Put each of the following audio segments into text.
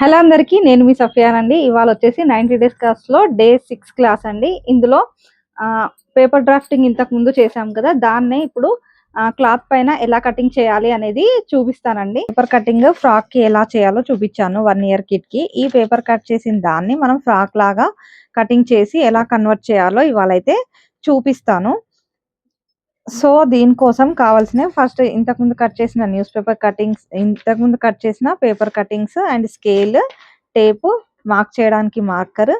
Hello అందరికీ, నేను మీ సఫియాన్ అండి. ఇవాళ వచ్చేసి 90 డేస్ క్లాస్లో డే 6 క్లాస్ అండి. ఇందులో పేపర్ డ్రాఫ్టింగ్ ఇంతకు ముందు చేసాం కదా, దాన్నే ఇప్పుడు క్లాత్ పైన ఎలా కటింగ్ చేయాలి అనేది చూపిస్తానండి. పేపర్ కటింగ్ ఫ్రాక్ కి ఎలా చేయాలో చూపించాను 1 ఇయర్ కిట్ కి. ఈ పేపర్ కట్ చేసిన దాన్ని మనం ఫ్రాక్ లాగా కటింగ్ చేసి ఎలా కన్వర్ట్ చేయాలో ఇవాళ అయితే చూపిస్తాను. సో దీనికోసం కావాల్సిన ఫస్ట్ ఇంతకుముందు కట్ చేసిన న్యూస్ పేపర్ కటింగ్స్, ఇంతకుముందు కట్ చేసిన paper cuttings and scale, tape, mark చేయడానికి మార్కర్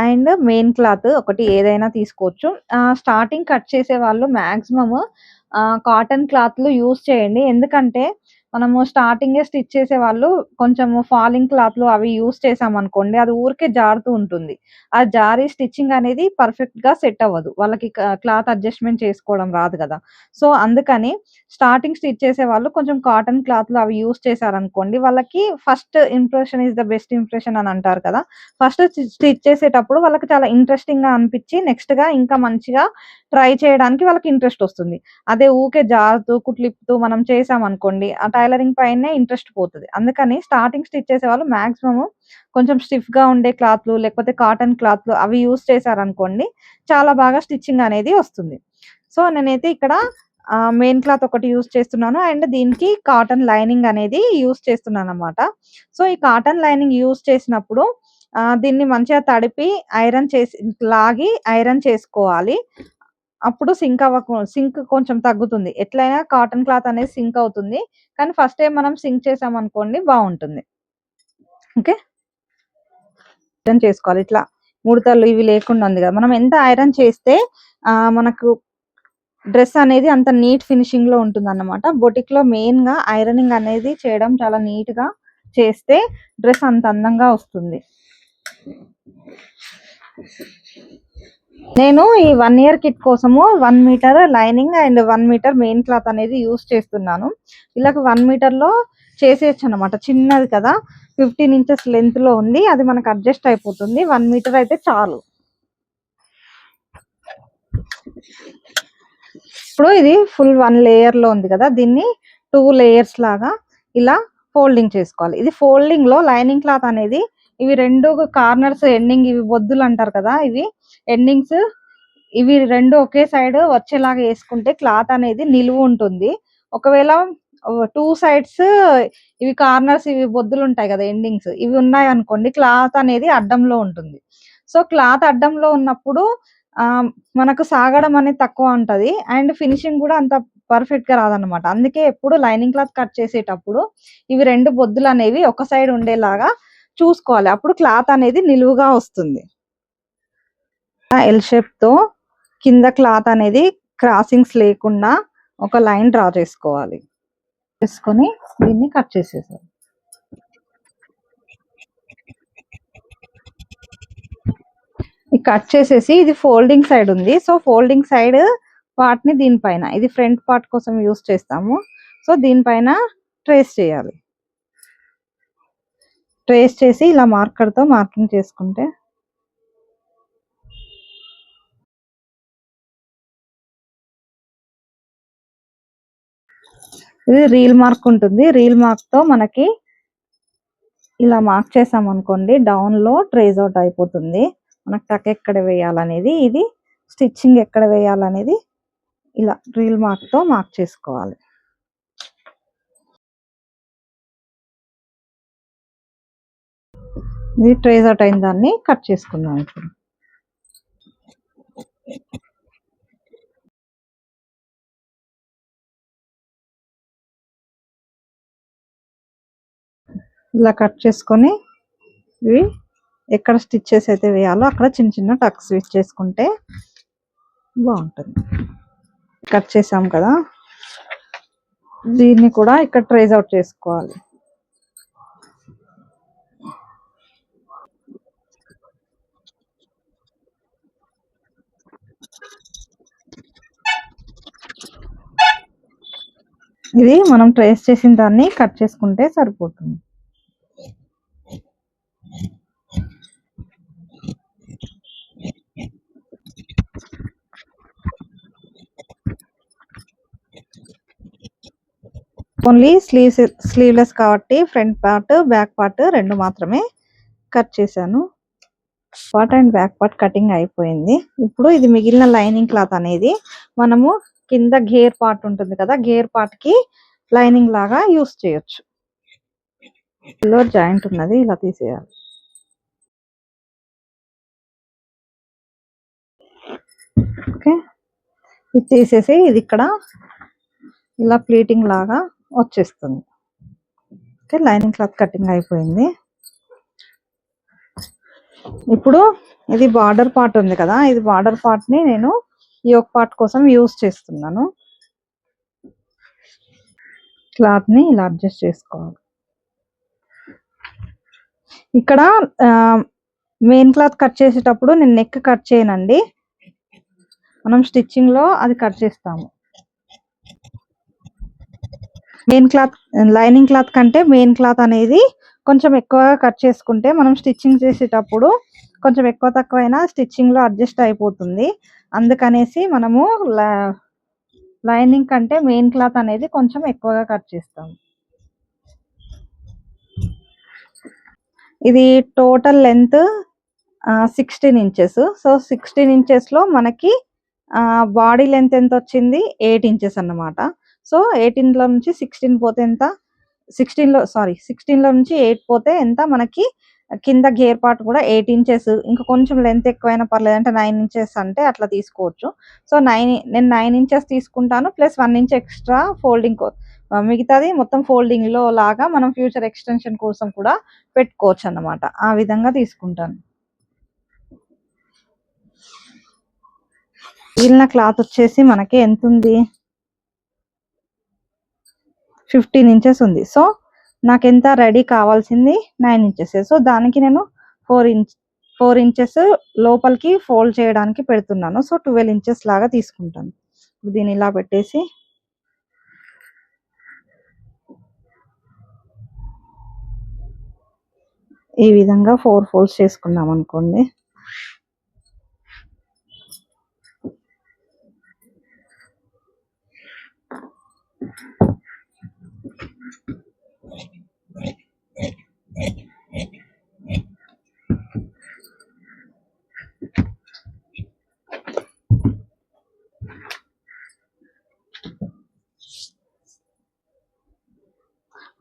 అండ్ మెయిన్ క్లాత్ ఒకటి ఏదైనా తీసుకోవచ్చు. స్టార్టింగ్ కట్ చేసే వాళ్ళు మాక్సిమం కాటన్ క్లాత్లు యూస్ చేయండి. ఎందుకంటే మనము స్టార్టింగే స్టిచ్ చేసే వాళ్ళు కొంచెం ఫాలింగ్ క్లాత్లు అవి యూస్ చేసామనుకోండి, అది ఊరికే జారుతూ ఉంటుంది. ఆ జారీ స్టిచ్చింగ్ అనేది పర్ఫెక్ట్ గా సెట్ అవ్వదు, వాళ్ళకి క్లాత్ అడ్జస్ట్మెంట్ చేసుకోవడం రాదు కదా. సో అందుకని స్టార్టింగ్ స్టిచ్ చేసే వాళ్ళు కొంచెం కాటన్ క్లాత్లు అవి యూస్ చేశారనుకోండి, వాళ్ళకి first impression is the best impression అని అంటారు కదా. ఫస్ట్ స్టిచ్ చేసేటప్పుడు వాళ్ళకి చాలా ఇంట్రెస్టింగ్ గా అనిపించి నెక్స్ట్ గా ఇంకా మంచిగా ట్రై చేయడానికి వాళ్ళకి ఇంట్రెస్ట్ వస్తుంది. అదే ఊకే జారుతూ కుట్లిప్పుతూ మనం చేసామనుకోండి, ఆ టైలరింగ్ పైనే ఇంట్రెస్ట్ పోతుంది. అందుకని స్టార్టింగ్ స్టిచ్ చేసే వాళ్ళు మాక్సిమం కొంచెం స్టిఫ్ గా ఉండే క్లాత్లు లేకపోతే కాటన్ క్లాత్లు అవి యూస్ చేశారనుకోండి, చాలా బాగా స్టిచ్చింగ్ అనేది వస్తుంది. సో నేనైతే ఇక్కడ మెయిన్ క్లాత్ ఒకటి యూస్ చేస్తున్నాను అండ్ దీనికి కాటన్ లైనింగ్ అనేది యూస్ చేస్తున్నాను అనమాట. సో ఈ కాటన్ లైనింగ్ యూస్ చేసినప్పుడు దీన్ని మంచిగా తడిపి ఐరన్ చేసి లాగి ఐరన్ చేసుకోవాలి. అప్పుడు సింక్ కొంచెం తగ్గుతుంది. ఎట్లైనా కాటన్ క్లాత్ అనేది సింక్ అవుతుంది, కానీ ఫస్ట్ టైం మనం సింక్ చేసామనుకోండి బాగుంటుంది. ఓకే, ఐరన్ చేసుకోవాలి. ఇట్లా ముడతలు ఇవి లేకుండా ఉంది కదా, మనం ఎంత ఐరన్ చేస్తే మనకు డ్రెస్ అనేది అంత నీట్ ఫినిషింగ్ లో ఉంటుంది అన్నమాట. బొటిక్ లో మెయిన్ గా ఐరనింగ్ అనేది చేయడం చాలా నీట్ గా చేస్తే డ్రెస్ అంత అందంగా వస్తుంది. నేను ఈ 1 ఇయర్ కిట్ కోసము 1 metre lining and 1 metre main cloth అనేది యూస్ చేస్తున్నాను. ఇలాగ 1 మీటర్ లో చేసేయచ్చు అనమాట. చిన్నది కదా, 15 ఇంచెస్ లెంత్ లో ఉంది, అది మనకు అడ్జస్ట్ అయిపోతుంది. 1 మీటర్ అయితే చాలు. ఇప్పుడు ఇది ఫుల్ 1 లేయర్ లో ఉంది కదా, దీన్ని 2 లేయర్స్ లాగా ఇలా ఫోల్డింగ్ చేసుకోవాలి. ఇది ఫోల్డింగ్ లో లైనింగ్ క్లాత్ అనేది ఇవి 2 కార్నర్స్ ఎండింగ్, ఇవి బొద్దులు అంటారు కదా, ఇవి ఎండింగ్స్, ఇవి 2 ఒకే సైడ్ వచ్చేలాగా వేసుకుంటే క్లాత్ అనేది నిలువు ఉంటుంది. ఒకవేళ 2 సైడ్స్ ఇవి కార్నర్స్, ఇవి బొద్దులు ఉంటాయి కదా ఎండింగ్స్, ఇవి ఉన్నాయి అనుకోండి, క్లాత్ అనేది అడ్డంలో ఉంటుంది. సో క్లాత్ అడ్డంలో ఉన్నప్పుడు మనకు సాగడం అనేది తక్కువ ఉంటది అండ్ ఫినిషింగ్ కూడా అంత పర్ఫెక్ట్ గా రాదనమాట. అందుకే ఎప్పుడు లైనింగ్ క్లాత్ కట్ చేసేటప్పుడు ఇవి 2 బొద్దులు అనేవి ఒక సైడ్ ఉండేలాగా చూసుకోవాలి, అప్పుడు క్లాత్ అనేది నిలువుగా వస్తుంది. ఎల్ షేప్ తో కింద క్లాత్ అనేది క్రాసింగ్స్ లేకుండా ఒక లైన్ డ్రా చేసుకోవాలి. చేసుకొని దీన్ని కట్ చేసేసారు. కట్ చేసేసి ఇది ఫోల్డింగ్ సైడ్ ఉంది, సో ఫోల్డింగ్ సైడ్ పార్ట్ ని దీనిపైన, ఇది ఫ్రంట్ పార్ట్ కోసం యూస్ చేస్తాము, సో దీనిపైన ట్రేస్ చేయాలి. ట్రేస్ చేసి ఇలా మార్కర్ తో మార్కింగ్ చేసుకుంటే ఇది రీల్ మార్క్ ఉంటుంది. రీల్ మార్క్ తో మనకి ఇలా మార్క్ చేసాం అనుకోండి, డౌన్ లో ట్రేస్ అవుట్ అయిపోతుంది. మనకు టక్ ఎక్కడ వేయాలనేది, ఇది స్టిచ్చింగ్ ఎక్కడ వేయాలనేది ఇలా రీల్ మార్క్ తో మార్క్ చేసుకోవాలి. ఇది ట్రేస్ అవుట్ అయిన దాన్ని కట్ చేసుకుందాం. ఇప్పుడు ఇలా కట్ చేసుకొని ఇవి ఎక్కడ స్టిచ్చెస్ అయితే వేయాలో అక్కడ చిన్న చిన్న టక్స్ స్టిచ్ చేసుకుంటే బాగుంటుంది. కట్ చేసాం కదా, దీన్ని కూడా ఇక్కడ ట్రేస్ అవుట్ చేసుకోవాలి. ఇది మనం ట్రేస్ చేసిన దాన్ని కట్ చేసుకుంటే సరిపోతుంది. ఓన్లీ స్లీవ్లెస్ కాబట్టి ఫ్రంట్ పార్ట్ బ్యాక్ పార్ట్ రెండు మాత్రమే కట్ చేశాను. Front and back part cutting అయిపోయింది. ఇప్పుడు ఇది మిగిలిన లైనింగ్ క్లాత్ అనేది మనము కింద గేర్ పార్ట్ ఉంటుంది కదా, గేర్ పార్ట్ కి లైనింగ్ లాగా యూస్ చేయొచ్చు. లో జాయింట్ ఉన్నది, ఇలా తీసేయాలి. ఓకే, ఇది తీసేసి ఇది ఇక్కడ ఇలా ప్లీటింగ్ లాగా వచ్చేస్తుంది. ఓకే, లైనింగ్ క్లాత్ కటింగ్ అయిపోయింది. ఇప్పుడు ఇది బార్డర్ పార్ట్ ఉంది కదా, ఇది బార్డర్ పార్ట్ ని నేను యోక్ పార్ట్ కోసం యూస్ చేస్తున్నాను. క్లాత్ ని ఇలా అడ్జస్ట్ చేసుకోవాలి. ఇక్కడ మెయిన్ క్లాత్ కట్ చేసేటప్పుడు నేను నెక్ కట్ చేయనండి, మనం స్టిచ్చింగ్ లో అది కట్ చేస్తాము. మెయిన్ క్లాత్ లైనింగ్ క్లాత్ కంటే మెయిన్ క్లాత్ అనేది కొంచెం ఎక్కువగా కట్ చేసుకుంటే మనం స్టిచ్చింగ్ చేసేటప్పుడు కొంచెం ఎక్కువ తక్కువైనా స్టిచ్చింగ్ లో అడ్జస్ట్ అయిపోతుంది. అందుకనేసి మనము లైనింగ్ కంటే మెయిన్ క్లాత్ అనేది కొంచెం ఎక్కువగా కట్ చేస్తాము. ఇది total length 16 inches. So 16 inches లో మనకి బాడీ లెంత్ ఎంత వచ్చింది, 8 ఇంచెస్ అన్నమాట. సో 18 లో నుంచి 16 పోతే ఎంత, 16 లో నుంచి 8 పోతే ఎంత మనకి కింద గేర్ పార్ట్ కూడా 8 ఇంచెస్. ఇంకా కొంచెం లెంత్ ఎక్కువైనా పర్లేదు అంటే 9 ఇంచెస్ అంటే అట్లా తీసుకోవచ్చు. సో నేను 9 ఇంచెస్ తీసుకుంటాను, ప్లస్ 1 ఇంచ్ ఎక్స్ట్రా ఫోల్డింగ్, మిగతాది మొత్తం ఫోల్డింగ్ లో లాగా మనం ఫ్యూచర్ ఎక్స్టెన్షన్ కోసం కూడా పెట్టుకోవచ్చు అన్నమాట. ఆ విధంగా తీసుకుంటాను. మిగిలిన క్లాత్ వచ్చేసి మనకి ఎంత ఉంది, 15 ఇంచెస్ ఉంది. సో నాకు ఎంత రెడీ కావాల్సింది 9 ఇంచెస్. సో దానికి నేను 4 ఇంచెస్ లోపలికి ఫోల్డ్ చేయడానికి పెడుతున్నాను. సో 12 ఇంచెస్ లాగా తీసుకుంటాను. దీన్ని ఇలా పెట్టేసి ఈ విధంగా 4 ఫోల్డ్స్ చేసుకున్నాం అనుకోండి.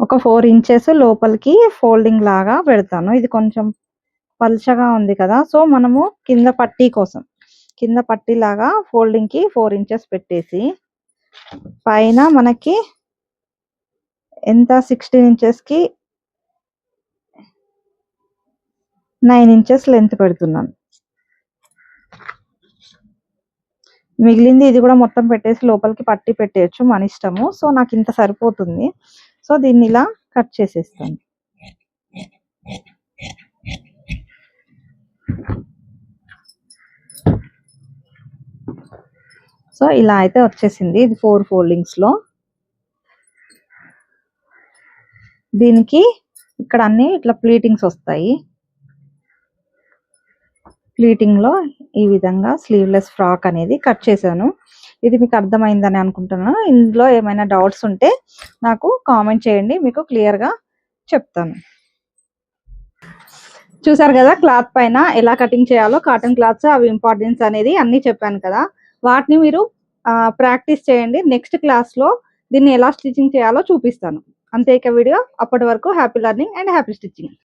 ఒక 4 ఇంచెస్ లోపలికి ఫోల్డింగ్ లాగా పెడతాను. ఇది కొంచెం పల్చగా ఉంది కదా, సో మనము కింద పట్టీ కోసం కింద పట్టీ లాగా ఫోల్డింగ్ కి 4 ఇంచెస్ పెట్టేసి పైన మనకి ఎంత 16 ఇంచెస్ కి 9 ఇంచెస్ లెంత్ పెడుతున్నాను. మిగిలింది ఇది కూడా మొత్తం పెట్టేసి లోపలికి పట్టి పెట్టేయచ్చు, మన ఇష్టము. సో నాకు ఇంత సరిపోతుంది. సో దీన్ని ఇలా కట్ చేసేస్తాను. సో ఇలా అయితే వచ్చేసింది. ఇది 4 ఫోల్డింగ్స్ లో. దీనికి ఇక్కడ అన్ని ఇట్లా ప్లీటింగ్స్ వస్తాయి. ప్లీటింగ్ లో ఈ విధంగా స్లీవ్లెస్ ఫ్రాక్ అనేది కట్ చేశాను. ఇది మీకు అర్థమైందని అనుకుంటున్నాను. ఇందులో ఏమైనా డౌట్స్ ఉంటే నాకు కామెంట్ చేయండి, మీకు క్లియర్ గా చెప్తాను. చూసారు కదా క్లాత్ పైన ఎలా కటింగ్ చేయాలో, కాటన్ క్లాత్స్ అవి ఇంపార్టెన్స్ అనేది అన్ని చెప్పాను కదా, వాటిని మీరు ప్రాక్టీస్ చేయండి. నెక్స్ట్ క్లాస్ లో దీన్ని ఎలా స్టిచ్చింగ్ చేయాలో చూపిస్తాను. అంతే ఇక వీడియో. అప్పటి వరకు happy learning and happy stitching.